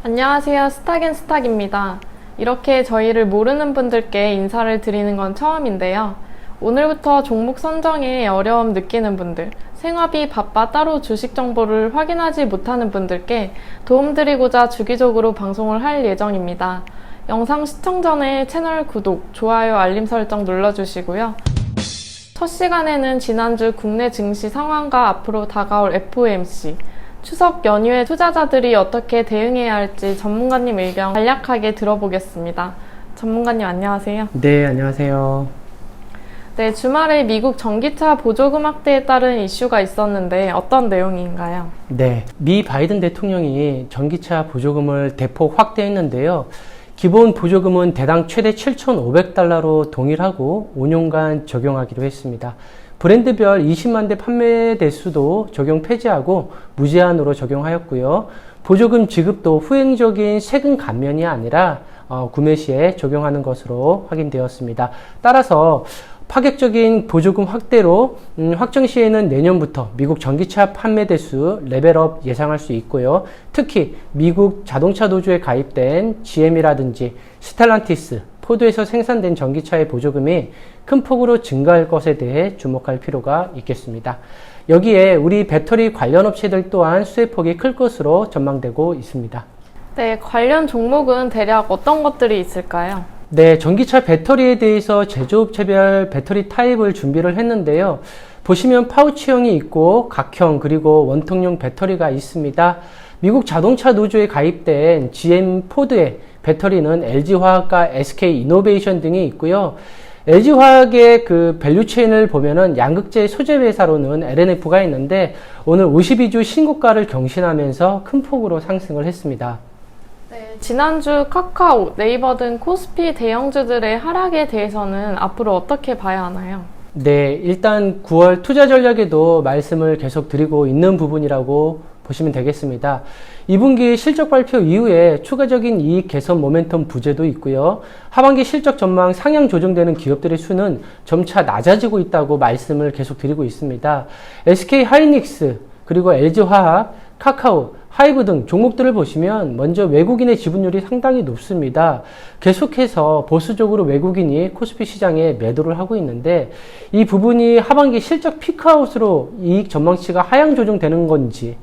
안녕하세요. 스탁앤스탁입니다. 이렇게 저희를 모르는 분들께 인사를 드리는 건 처음인데요. 오늘부터 종목 선정에 어려움 느끼는 분들, 생업이 바빠 따로 주식 정보를 확인하지 못하는 분들께 도움드리고자 주기적으로 방송을 할 예정입니다. 영상 시청 전에 채널 구독, 좋아요, 알림 설정 눌러주시고요. 첫 시간에는 지난주 국내 증시 상황과 앞으로 다가올 FOMC, 추석 연휴에 투자자들이 어떻게 대응해야 할지 전문가님 의견 간략하게 들어보겠습니다. 전문가님 안녕하세요. 네, 안녕하세요. 네, 주말에 미국 전기차 보조금 확대에 따른 이슈가 있었는데 어떤 내용인가요? 네, 미 바이든 대통령이 전기차 보조금을 대폭 확대했는데요. 기본 보조금은 대당 최대 7,500달러로 동일하고 5년간 적용하기로 했습니다. 브랜드별 20만 대 판매 대수도 적용 폐지하고 무제한으로 적용하였고요. 보조금 지급도 후행적인 세금 감면이 아니라 구매 시에 적용하는 것으로 확인되었습니다. 따라서 파격적인 보조금 확대로 확정 시에는 내년부터 미국 전기차 판매 대수 레벨업 예상할 수 있고요. 특히 미국 자동차 노조에 가입된 GM이라든지 스텔란티스, 포드에서 생산된 전기차의 보조금이 큰 폭으로 증가할 것에 대해 주목할 필요가 있겠습니다. 여기에 우리 배터리 관련 업체들 또한 수혜폭이 클 것으로 전망되고 있습니다. 네, 관련 종목은 대략 어떤 것들이 있을까요? 네, 전기차 배터리에 대해서 제조업체별 배터리 타입을 준비를 했는데요. 보시면 파우치형이 있고 각형 그리고 원통용 배터리가 있습니다. 미국 자동차 노조에 가입된 GM 포드의 배터리는 LG화학과 SK이노베이션 등이 있고요. LG화학의 그 밸류체인을 보면은 양극재 소재 회사로는 LNF가 있는데 오늘 52주 신고가를 경신하면서 큰 폭으로 상승을 했습니다. 네, 지난주 카카오, 네이버 등 코스피 대형주들의 하락에 대해서는 앞으로 어떻게 봐야 하나요? 네, 일단 9월 투자 전략에도 말씀을 계속 드리고 있는 부분이라고 보시면 되겠습니다. 2분기 실적 발표 이후에 추가적인 이익 개선 모멘텀 부재도 있고요. 하반기 실적 전망 상향 조정되는 기업들의 수는 점차 낮아지고 있다고 말씀을 계속 드리고 있습니다. SK 하이닉스, 그리고 LG화학, 카카오, 하이브 등 종목들을 보시면 먼저 외국인의 지분율이 상당히 높습니다. 계속해서 보수적으로 외국인이 코스피 시장에 매도를 하고 있는데 이 부분이 하반기 실적 피크아웃으로 이익 전망치가 하향 조정되는 건지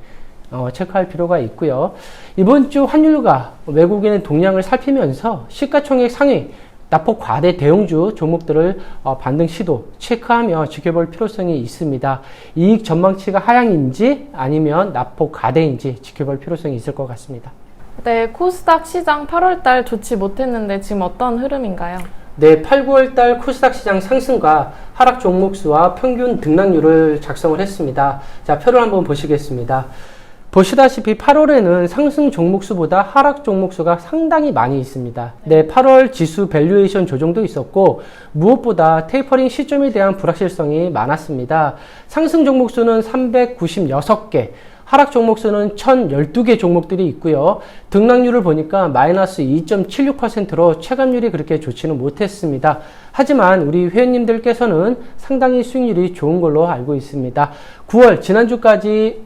체크할 필요가 있고요. 이번 주 환율과 외국인의 동향을 살피면서 시가총액 상위, 낙폭 과대 대형주 종목들을 반등 시도 체크하며 지켜볼 필요성이 있습니다. 이익 전망치가 하향인지 아니면 낙폭 과대인지 지켜볼 필요성이 있을 것 같습니다. 네, 코스닥 시장 8월달 좋지 못했는데 지금 어떤 흐름인가요? 네, 8, 9월달 코스닥 시장 상승과 하락 종목 수와 평균 등락률을 작성을 했습니다. 자, 표를 한번 보시겠습니다. 보시다시피 8월에는 상승 종목수보다 하락 종목수가 상당히 많이 있습니다. 네, 8월 지수 밸류에이션 조정도 있었고 무엇보다 테이퍼링 시점에 대한 불확실성이 많았습니다. 상승 종목수는 396개, 하락 종목수는 1012개 종목들이 있고요. 등락률을 보니까 마이너스 2.76%로 체감률이 그렇게 좋지는 못했습니다. 하지만 우리 회원님들께서는 상당히 수익률이 좋은 걸로 알고 있습니다. 9월 지난주까지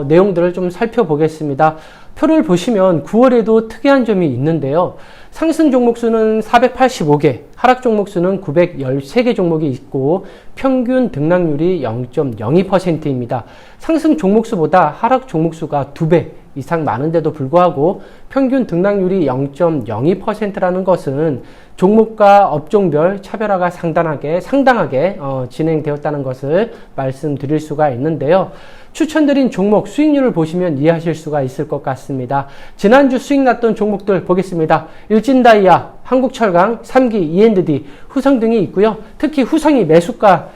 내용들을 좀 살펴보겠습니다. 표를 보시면 9월에도 특이한 점이 있는데요. 상승 종목수는 485개, 하락 종목수는 913개 종목이 있고 평균 등락률이 0.02%입니다. 상승 종목수보다 하락 종목수가 2배 이상 많은데도 불구하고 평균 등락률이 0.02%라는 것은 종목과 업종별 차별화가 상당하게 진행되었다는 것을 말씀드릴 수가 있는데요. 추천드린 종목 수익률을 보시면 이해하실 수가 있을 것 같습니다. 지난주 수익 났던 종목들 보겠습니다. 일진다이아, 한국철강, 3기, E&D, 후성 등이 있고요. 특히 후성이 매수가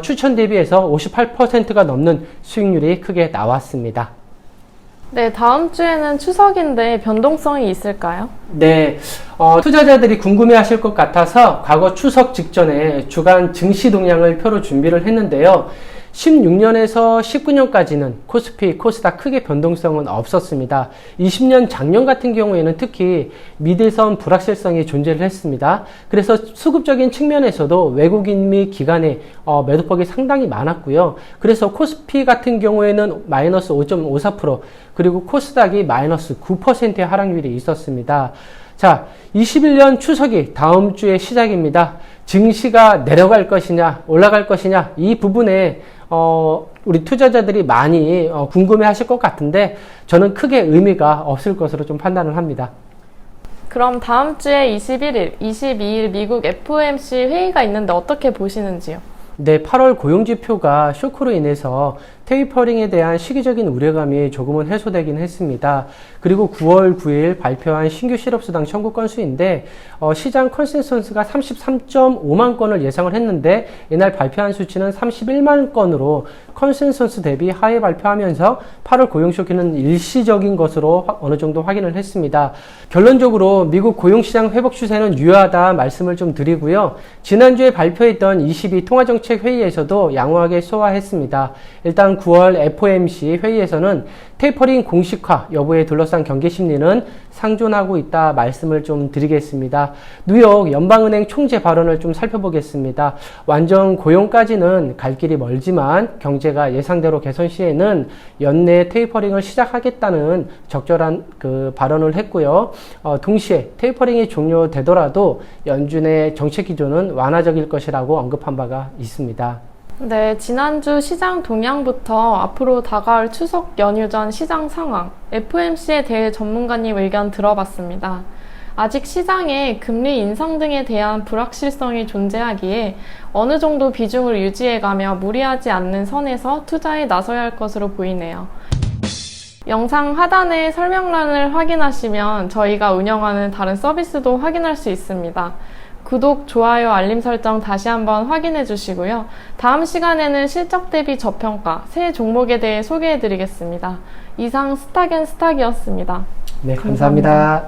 추천 대비해서 58%가 넘는 수익률이 크게 나왔습니다. 네, 다음 주에는 추석인데 변동성이 있을까요? 네, 투자자들이 궁금해 하실 것 같아서 과거 추석 직전에 주간 증시 동향을 표로 준비를 했는데요. 16년에서 19년까지는 코스피, 코스닥 크게 변동성은 없었습니다. 20년 작년 같은 경우에는 특히 미대선 불확실성이 존재를 했습니다. 그래서 수급적인 측면에서도 외국인 및 기관의 매도폭이 상당히 많았고요. 그래서 코스피 같은 경우에는 마이너스 5.54%, 그리고 코스닥이 마이너스 9%의 하락률이 있었습니다. 자, 21년 추석이 다음 주에 시작입니다. 증시가 내려갈 것이냐, 올라갈 것이냐, 이 부분에 우리 투자자들이 많이 궁금해 하실 것 같은데, 저는 크게 의미가 없을 것으로 좀 판단을 합니다. 그럼 다음 주에 21일, 22일 미국 FOMC 회의가 있는데 어떻게 보시는지요? 네, 8월 고용지표가 쇼크로 인해서 테이퍼링에 대한 시기적인 우려감이 조금은 해소되긴 했습니다. 그리고 9월 9일 발표한 신규 실업수당 청구 건수인데 시장 컨센서스가 33.5만 건을 예상을 했는데 이날 발표한 수치는 31만 건으로 컨센서스 대비 하회 발표하면서 8월 고용 쇼크는 일시적인 것으로 어느 정도 확인을 했습니다. 결론적으로 미국 고용시장 회복 추세는 유효하다 말씀을 좀 드리고요. 지난주에 발표했던 22 통화정책 회의에서도 양호하게 소화했습니다. 일단 9월 FOMC 회의에서는 테이퍼링 공식화 여부에 둘러싼 경계 심리는 상존하고 있다 말씀을 좀 드리겠습니다. 뉴욕 연방은행 총재 발언을 좀 살펴보겠습니다. 완전 고용까지는 갈 길이 멀지만 경제가 예상대로 개선 시에는 연내 테이퍼링을 시작하겠다는 적절한 발언을 했고요. 동시에 테이퍼링이 종료되더라도 연준의 정책 기조는 완화적일 것이라고 언급한 바가 있습니다. 네, 지난주 시장 동향부터 앞으로 다가올 추석 연휴 전 시장 상황, FOMC에 대해 전문가님 의견 들어봤습니다. 아직 시장에 금리 인상 등에 대한 불확실성이 존재하기에 어느 정도 비중을 유지해가며 무리하지 않는 선에서 투자에 나서야 할 것으로 보이네요. 영상 하단의 설명란을 확인하시면 저희가 운영하는 다른 서비스도 확인할 수 있습니다. 구독, 좋아요, 알림 설정 다시 한번 확인해 주시고요. 다음 시간에는 실적 대비 저평가, 새 종목에 대해 소개해 드리겠습니다. 이상 스탁앤스탁이었습니다. 네, 감사합니다.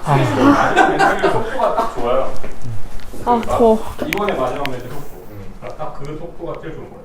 마지막 속도가 딱 좋아요. 아, 더워. 이번에 마지막 매트 속도. 딱 그 속도가 제일 좋은 거예요.